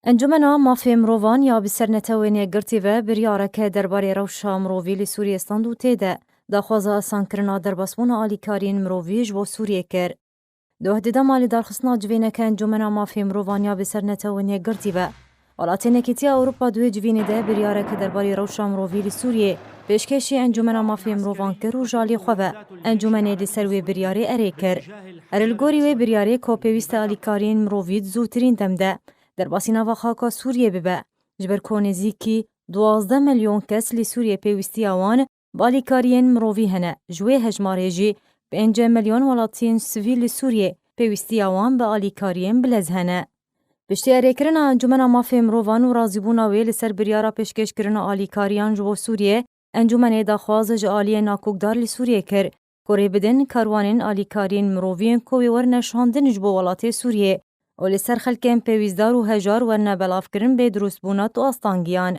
انجمنا مافی مروان یا بسرنتوینی گرتی و بریارکه درباره روشا مرووی لسوریستان دو تیده داخوازه آسان کرنا در بسمون آلیکارین مروویج و سوریه کر. دو هدیده مالی دارخصنا جوینه که انجمنا مافی مروان یا بسرنتوینی گرتی و ولاتین کیتی اوروپا دوی جوینه ده بریارکه درباره روشا مرووی لسوریه پیشکشی انجمنا مافی مروان کر و جالی خواه انجمنی لسروی بریاری اره کر. ارلگوری و بریاری که پیوست آلیکارین مرووید زودترین دمده در باسینا و خاکا سوریه ببه. جبر کونزی کی 12 میلیون کس لی سوریه پیوستی آوان بالیکارین مرووی هنه. جوی هجماره جی 5 میلیون ولاتین سویل سوریه پیوستی آوان به آلیکارین بلز هنه. پشتی اره کرنا انجمنا مافی مروان و رازیبونا وی لسر بریارا پیشکش کرنا آلیکاریان جو سوریه انجمن داخواز جالی ناکوکدار لی سوریه کر. کوری بدن کاروانین آلیکارین مرووین کوی ورنشاندن جبو ولات سوریه و لسر خلکن پیویزدار و هجار ورنه بلاف کرن به دروس بونات و استانگیان.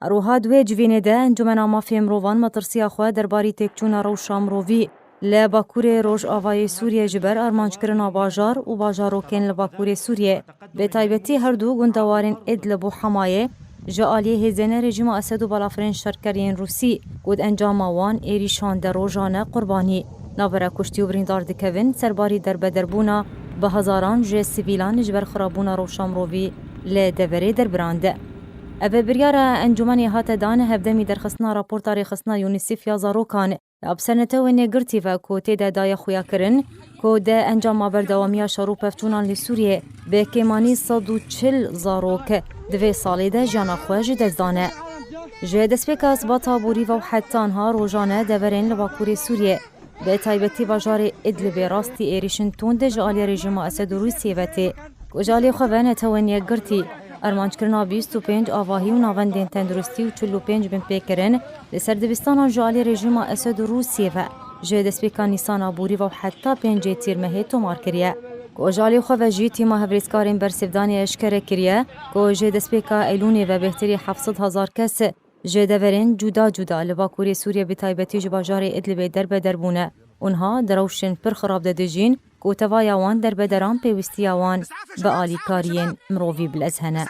اروها دوی جوینه ده انجمنا مافی مروان مطرسی خواه درباری تکچون روشا مرووی لباکور روش آوای سوریه جبر ارمانج کرنا باجار و باجاروکن لباکور سوریه به تایبتی هر دو گندوارن ادلب و حمایه جالی هزینه رژیم اسد و بلافرین شرکرین روسی گود انجام وان ایریشان در روزانه قربانی نابرا کشتی و بریندار دکوین سرباری در بدربونا به هزاران جه سیویلان جبر خرابونا روشا مرووی لدوره در برانده. اوه بریاره انجمنی هات دان هفدمی در خصنا راپورتاری خصنا یونیسیف یا زاروکان ابسنتو نگرتی و کوتی ده دای خویا کرن که ده انجام بردوامی شروع پفتونان لی سوریه به کمانی 140 زاروک دوی سالی ده جانا خواج دزدانه. جه دسپیکاس با تابوری و حتانها روزانه دورین لباکوری سوریه به تایبتی باجار ادلب راستی ایریشن تونده جالی رژیم اسد روسیه وطه که جالی خواه توانی گرتی ارمانج کرنا 25 آواهی و ناوندین تندرستی و 45 بین پیکرن لسر دبستان جالی رژیم اسد روسیه و جه دسپیکا نیسان آبوری و حتی 5 تیرمهی تومار کریه که جالی خواه جی تیما هفریزکارین برسفدانی اشکره کریه که جه دسپیکا ایلونی و بهتری 700,000 کس جه دورین جدا جدا لباکوری سوریه بتایبتی جباجار ادلب در بدربونه اونها دروشن پر خراب دادجین که توایا در بدران پیوستی وان به آلیکارین مرووی بلزهنه.